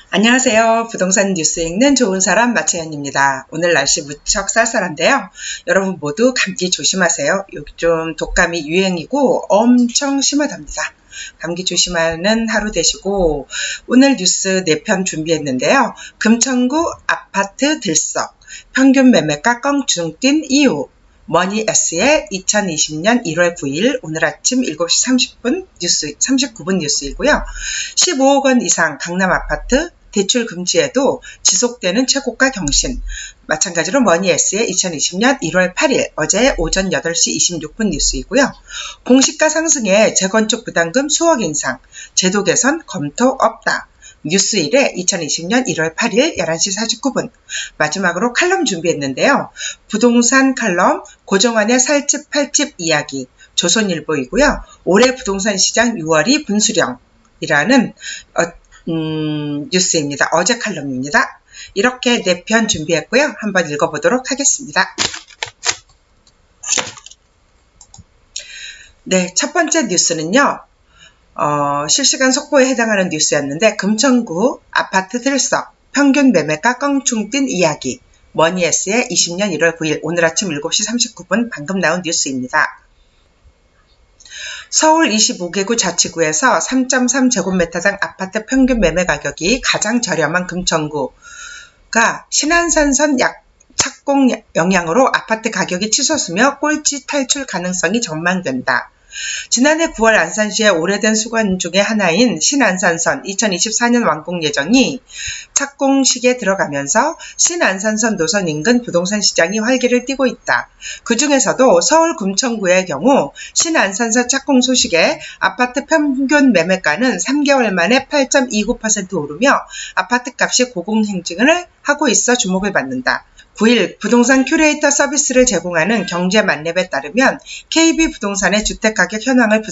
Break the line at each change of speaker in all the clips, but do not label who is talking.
안녕하세요. 부동산 뉴스 읽는 좋은 사람 마채연입니다. 오늘 날씨 무척 쌀쌀한데요. 여러분 모두 감기 조심하세요. 요즘 독감이 유행이고 엄청 심하답니다. 감기 조심하는 하루 되시고, 오늘 뉴스 4편 준비했는데요. 금천구 아파트 들썩, 평균 매매가 껑충 뛴 이유, 머니S의 2020년 1월 9일 오늘 아침 7시 39분 뉴스이고요. 15억 원 이상 강남 아파트 대출 금지에도 지속되는 최고가 경신, 마찬가지로 머니S의 2020년 1월 8일 어제 오전 8시 26분 뉴스이고요. 공시가 상승에 재건축 부담금 수억 인상, 제도 개선 검토 없다. 뉴스1의 2020년 1월 8일 11시 49분. 마지막으로 칼럼 준비했는데요. 부동산 칼럼 고정환의 살집 팔집 이야기, 조선일보이고요. 올해 부동산 시장 6월이 분수령이라는 뉴스입니다. 어제 칼럼입니다. 이렇게 4편 준비했고요. 한번 읽어보도록 하겠습니다. 네, 첫 번째 뉴스는요. 실시간 속보에 해당하는 뉴스였는데, 금천구 아파트 들썩, 평균 매매가 껑충 뛴 이야기, 머니S의 20년 1월 9일 오늘 아침 7시 39분 방금 나온 뉴스입니다. 서울 25개구 자치구에서 3.3제곱미터당 아파트 평균 매매 가격이 가장 저렴한 금천구가 신안산선 착공 영향으로 아파트 가격이 치솟으며 꼴찌 탈출 가능성이 전망된다. 지난해 9월 안산시의 오래된 수건 중의 하나인 신안산선 2024년 완공 예정이 착공식에 들어가면서 신안산선 노선 인근 부동산 시장이 활기를 띠고 있다. 그 중에서도 서울 금천구의 경우 신안산선 착공 소식에 아파트 평균 매매가는 3개월 만에 8.29% 오르며 아파트 값이 고공행진을 하고 있어 주목을 받는다. 9일 부동산 큐레이터 서비스를 제공하는 경제만렙에 따르면 KB부동산의 주택가격 현황을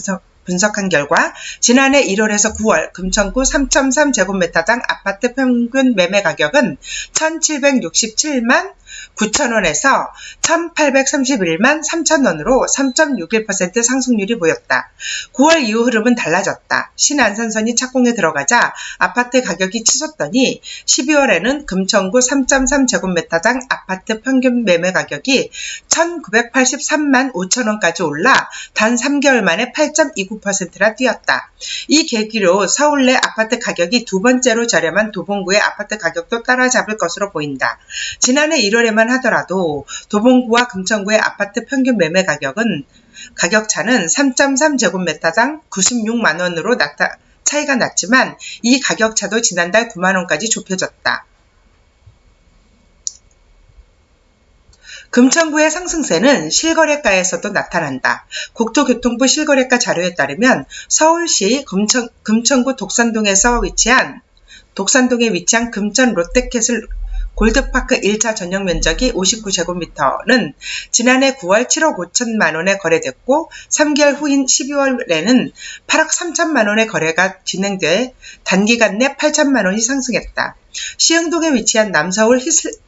분석한 결과 지난해 1월에서 9월 금천구 3.3제곱미터당 아파트 평균 매매 가격은 1,767만 9천원에서 1,831만 3천원으로 3.61% 상승률이 보였다. 9월 이후 흐름은 달라졌다. 신안산선이 착공에 들어가자 아파트 가격이 치솟더니 12월에는 금천구 3.3제곱미터당 아파트 평균 매매 가격이 1,983만 5천원까지 올라 단 3개월 만에 8.29%나 뛰었다. 이 계기로 서울 내 아파트 가격이 두 번째로 저렴한 도봉구의 아파트 가격도 따라잡을 것으로 보인다. 지난해 1월에만 하더라도 도봉구와 금천구의 아파트 평균 매매 가격 차는 3.3제곱미터당 96만원으로 차이가 났지만 이 가격 차도 지난달 9만원까지 좁혀졌다. 금천구의 상승세는 실거래가에서도 나타난다. 국토교통부 실거래가 자료에 따르면 서울시 금천구 독산동에 위치한 금천 롯데캐슬 골드파크 1차 전용 면적이 59제곱미터는 지난해 9월 7억 5천만원에 거래됐고 3개월 후인 12월에는 8억 3천만원의 거래가 진행돼 단기간 내 8천만원이 상승했다. 시흥동에 위치한 남서울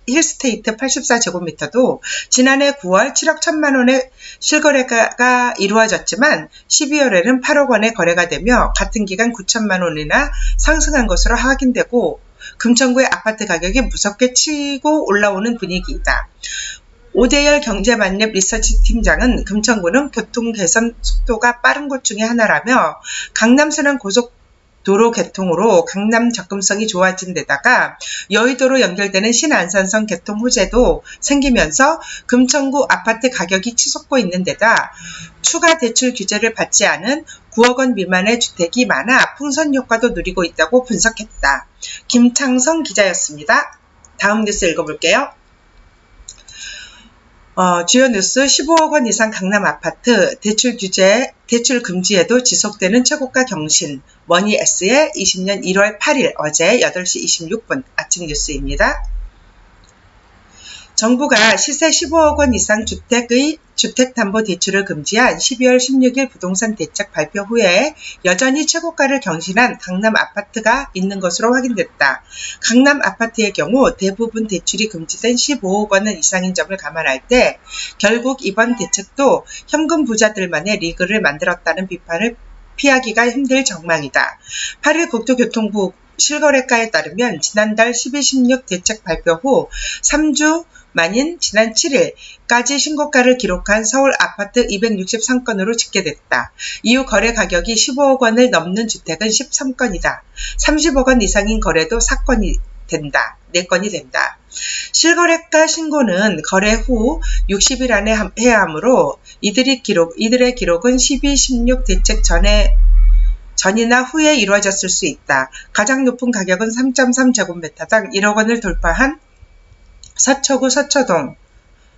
힐스테이트 84제곱미터도 지난해 9월 7억 1천만원의 실거래가 이루어졌지만 12월에는 8억 원의 거래가 되며 같은 기간 9천만원이나 상승한 것으로 확인되고 금천구의 아파트 가격이 무섭게 치고 올라오는 분위기이다. 오대열 경제만렙 리서치 팀장은 금천구는 교통 개선 속도가 빠른 곳 중에 하나라며 강남 순환 고속도로 개통으로 강남 접근성이 좋아진 데다가 여의도로 연결되는 신안산선 개통 호재도 생기면서 금천구 아파트 가격이 치솟고 있는 데다 추가 대출 규제를 받지 않은 9억 원 미만의 주택이 많아 풍선 효과도 누리고 있다고 분석했다. 김창성 기자였습니다. 다음 뉴스 읽어볼게요. 주요 뉴스 15억 원 이상 강남 아파트 대출 금지에도 지속되는 최고가 경신, 머니S의 20년 1월 8일 어제 8시 26분 아침 뉴스입니다. 정부가 시세 15억 원 이상 주택의 주택담보대출을 금지한 12월 16일 부동산 대책 발표 후에 여전히 최고가를 경신한 강남 아파트가 있는 것으로 확인됐다. 강남 아파트의 경우 대부분 대출이 금지된 15억 원 이상인 점을 감안할 때 결국 이번 대책도 현금 부자들만의 리그를 만들었다는 비판을 피하기가 힘들 전망이다. 8일 국토교통부 실거래가에 따르면 지난달 12.16 대책 발표 후 3주 만인 지난 7일까지 신고가를 기록한 서울 아파트 263건으로 집계됐다. 이후 거래 가격이 15억 원을 넘는 주택은 13건이다. 30억 원 이상인 거래도 4건이 된다. 4건이 된다. 실거래가 신고는 거래 후 60일 안에 해야 하므로 이들의 기록은 12.16 대책 전이나 후에 이루어졌을 수 있다. 가장 높은 가격은 3.3제곱미터당 1억 원을 돌파한 서초구 서초동,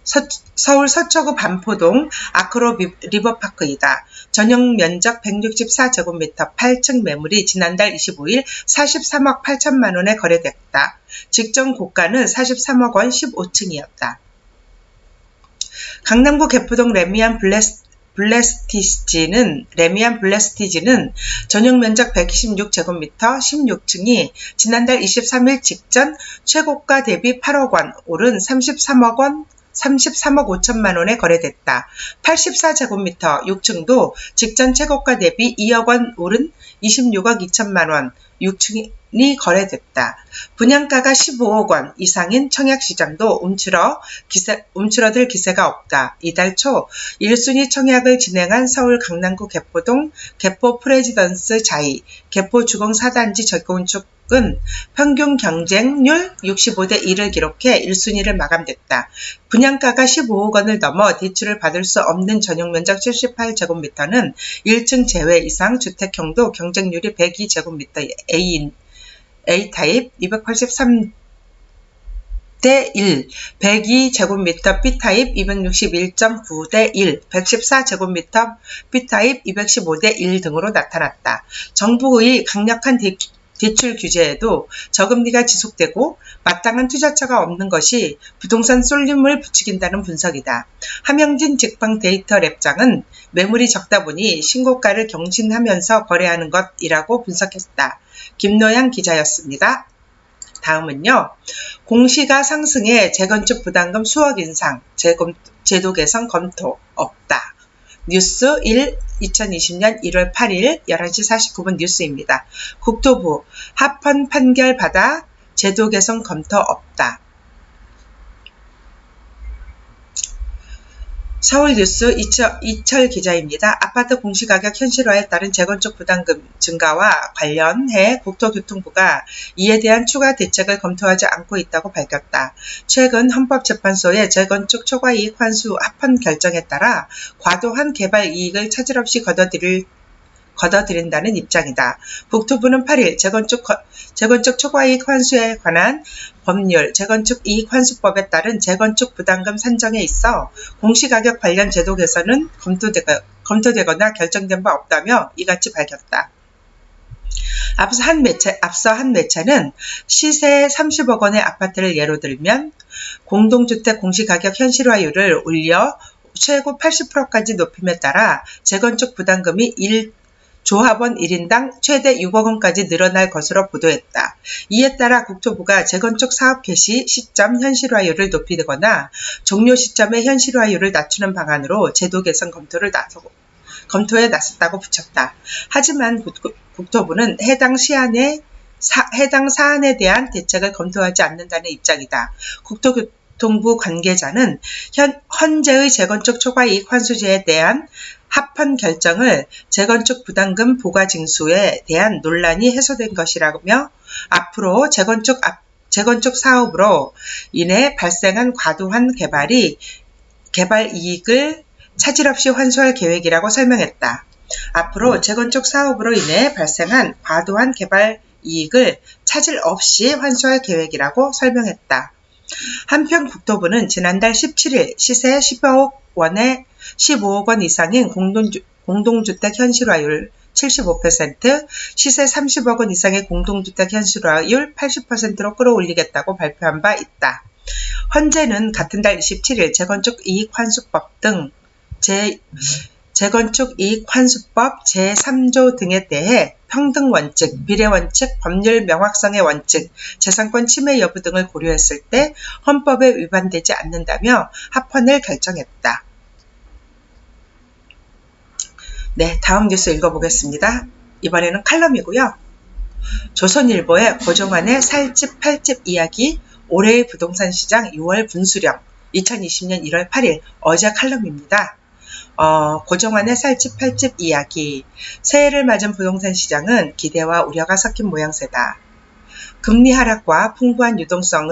서울 서초구 반포동 아크로 리버파크이다. 전용 면적 164제곱미터 8층 매물이 지난달 25일 43억 8천만 원에 거래됐다. 직전 고가는 43억 원 15층이었다. 강남구 개포동 레미안 블레스티지는 전용 면적 126제곱미터 16층이 지난달 23일 직전 최고가 대비 8억 원 오른 33억 5천만 원에 거래됐다. 84제곱미터 6층도 직전 최고가 대비 2억 원 오른 26억 2천만 원 6층이 거래됐다. 분양가가 15억 원 이상인 청약시장도 움츠러들 기세가 없다. 이달 초 1순위 청약을 진행한 서울 강남구 개포동 개포 프레지던스 자이 개포 주공 4단지 재건축은 평균 경쟁률 65대 1을 기록해 1순위를 마감됐다. 분양가가 15억 원을 넘어 대출을 받을 수 없는 전용 면적 78제곱미터는 1층 제외 이상 주택형도 경쟁률이 102제곱미터 A타입 283대 1, 102제곱미터 B타입 261.9대 1, 114제곱미터 B타입 215대 1 등으로 나타났다. 정부의 강력한 대출 규제에도 저금리가 지속되고 마땅한 투자처가 없는 것이 부동산 쏠림을 부추긴다는 분석이다. 함영진 직방 데이터 랩장은 매물이 적다 보니 신고가를 경신하면서 거래하는 것이라고 분석했다. 김노양 기자였습니다. 다음은요. 공시가 상승해 재건축 부담금 수억 인상, 제도 개선 검토 없다. 뉴스 1 2020년 1월 8일 11시 49분 뉴스입니다. 국토부 합헌 판결 받아 제도 개선 검토 없다. 서울뉴스 이철 기자입니다. 아파트 공시가격 현실화에 따른 재건축 부담금 증가와 관련해 국토교통부가 이에 대한 추가 대책을 검토하지 않고 있다고 밝혔다. 최근 헌법재판소의 재건축 초과이익 환수 합헌 결정에 따라 과도한 개발 이익을 차질 없이 거둬들인다는 입장이다. 국토부는 8일 재건축 초과이익 환수에 관한 법률 재건축이익환수법에 따른 재건축 부담금 산정에 있어 공시가격 관련 제도 개선은 검토되거나 결정된 바 없다며 이같이 밝혔다. 앞서 한 매체는 시세 30억 원의 아파트를 예로 들면 공동주택 공시가격 현실화율을 올려 최고 80%까지 높임에 따라 재건축 부담금이 조합원 1인당 최대 6억 원까지 늘어날 것으로 보도했다. 이에 따라 국토부가 재건축 사업 개시 시점 현실화율을 높이거나 종료 시점의 현실화율을 낮추는 방안으로 제도 개선 검토에 나섰다고 붙였다. 하지만 국토부는 해당 사안에 대한 대책을 검토하지 않는다는 입장이다. 국토교통부 관계자는 현재의 재건축 초과이익 환수제에 대한 합헌 결정을 재건축 부담금 부과징수에 대한 논란이 해소된 것이라며 앞으로 재건축 사업으로 인해 발생한 과도한 개발 이익을 차질 없이 환수할 계획이라고 설명했다. 앞으로 재건축 사업으로 인해 발생한 과도한 개발 이익을 차질 없이 환수할 계획이라고 설명했다. 한편 국토부는 지난달 17일 시세 15억 원 이상인 공동주택 현실화율 75%, 시세 30억 원 이상의 공동주택 현실화율 80%로 끌어올리겠다고 발표한 바 있다. 헌재는 같은 달 27일 재건축이익환수법 등 재건축이익환수법 제3조 등에 대해 평등원칙, 비례원칙, 법률 명확성의 원칙, 재산권 침해 여부 등을 고려했을 때 헌법에 위반되지 않는다며 합헌을 결정했다. 네, 다음 뉴스 읽어보겠습니다. 이번에는 칼럼이고요. 조선일보의 고정환의 살집 팔집 이야기, 올해의 부동산 시장 6월 분수령, 2020년 1월 8일 어제 칼럼입니다. 고정환의 살집 팔집 이야기. 새해를 맞은 부동산 시장은 기대와 우려가 섞인 모양새다. 금리 하락과 풍부한 유동성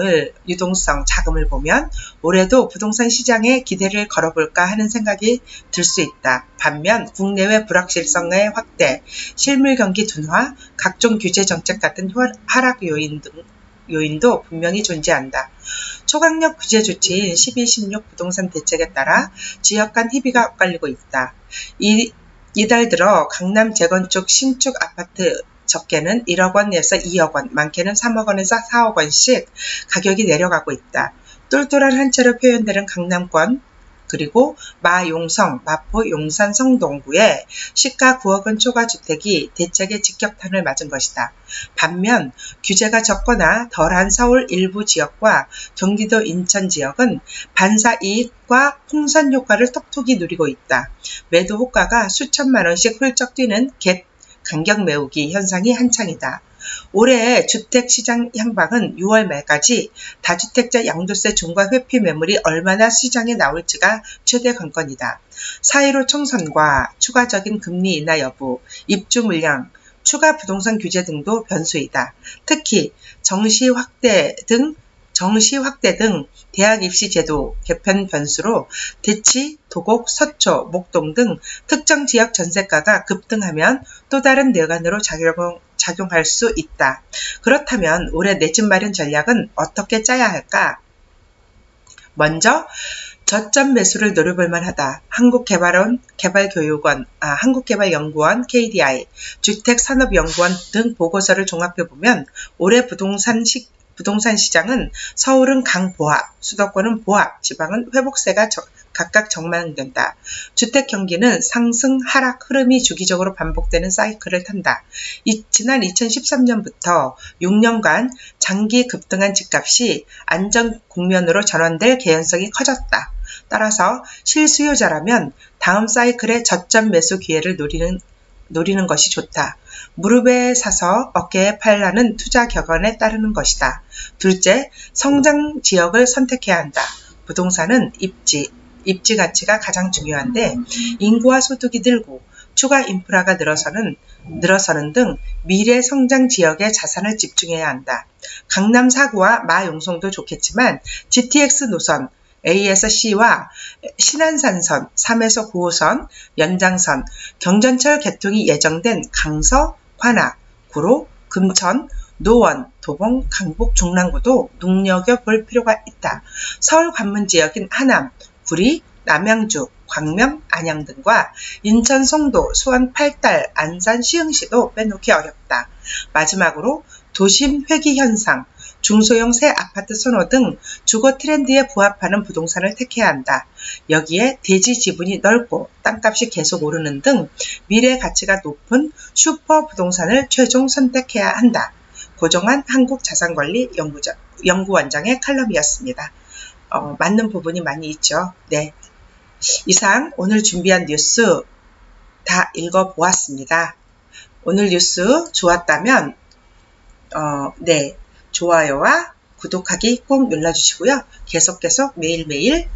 자금을 보면 올해도 부동산 시장에 기대를 걸어볼까 하는 생각이 들 수 있다. 반면 국내외 불확실성의 확대, 실물 경기 둔화, 각종 규제 정책 같은 하락 요인도 분명히 존재한다. 초강력 규제 조치인 12.16 부동산 대책에 따라 지역 간 희비가 엇갈리고 있다. 이달 들어 강남 재건축 신축 아파트 적게는 1억 원에서 2억 원, 많게는 3억 원에서 4억 원씩 가격이 내려가고 있다. 똘똘한 한 채로 표현되는 강남권, 그리고 마용성, 마포, 용산, 성동구의 시가 9억 원 초과 주택이 대책의 직격탄을 맞은 것이다. 반면 규제가 적거나 덜한 서울 일부 지역과 경기도 인천 지역은 반사 이익과 풍선 효과를 톡톡히 누리고 있다. 매도 호가가 수천만 원씩 훌쩍 뛰는 갭 간격 메우기 현상이 한창이다. 올해 주택시장 향방은 6월 말까지 다주택자 양도세 중과 회피 매물이 얼마나 시장에 나올지가 최대 관건이다. 4.15 총선과 추가적인 금리 인하 여부, 입주 물량, 추가 부동산 규제 등도 변수이다. 특히 정시 확대 등 대학 입시 제도 개편 변수로 대치, 도곡, 서초, 목동 등 특정 지역 전세가가 급등하면 또 다른 뇌관으로 작용할 수 있다. 그렇다면 올해 내 집 마련 전략은 어떻게 짜야 할까? 먼저 저점 매수를 노려볼 만하다. 한국개발연구원 KDI, 주택산업연구원 등 보고서를 종합해보면 올해 부동산 시장은 서울은 강보합, 수도권은 보합, 지방은 회복세가 각각 전망된다. 주택 경기는 상승, 하락 흐름이 주기적으로 반복되는 사이클을 탄다. 지난 2013년부터 6년간 장기 급등한 집값이 안정 국면으로 전환될 개연성이 커졌다. 따라서 실수요자라면 다음 사이클의 저점 매수 기회를 노리는 것이 좋다. 무릎에 사서 어깨에 팔라는 투자 격언에 따르는 것이다. 둘째, 성장 지역을 선택해야 한다. 부동산은 입지 가치가 가장 중요한데 인구와 소득이 늘고 추가 인프라가 늘어서는 등 미래 성장 지역에 자산을 집중해야 한다. 강남 4구와 마용성도 좋겠지만 GTX 노선 A에서 C와 신안산선, 3에서 9호선, 연장선, 경전철 개통이 예정된 강서, 관악, 구로, 금천, 노원, 도봉, 강북, 중랑구도 눈여겨볼 필요가 있다. 서울 관문 지역인 하남, 구리, 남양주, 광명, 안양 등과 인천, 송도, 수원, 팔달, 안산, 시흥시도 빼놓기 어렵다. 마지막으로 도심 회귀 현상, 중소형 새 아파트 선호 등 주거 트렌드에 부합하는 부동산을 택해야 한다. 여기에 대지 지분이 넓고 땅값이 계속 오르는 등 미래 가치가 높은 슈퍼 부동산을 최종 선택해야 한다. 고정환 한국자산관리 연구원장의 칼럼이었습니다. 맞는 부분이 많이 있죠. 네. 이상 오늘 준비한 뉴스 다 읽어보았습니다. 오늘 뉴스 좋았다면 좋아요와 구독하기 꼭 눌러주시고요. 계속 매일매일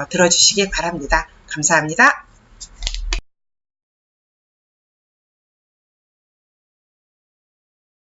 들어주시기 바랍니다. 감사합니다.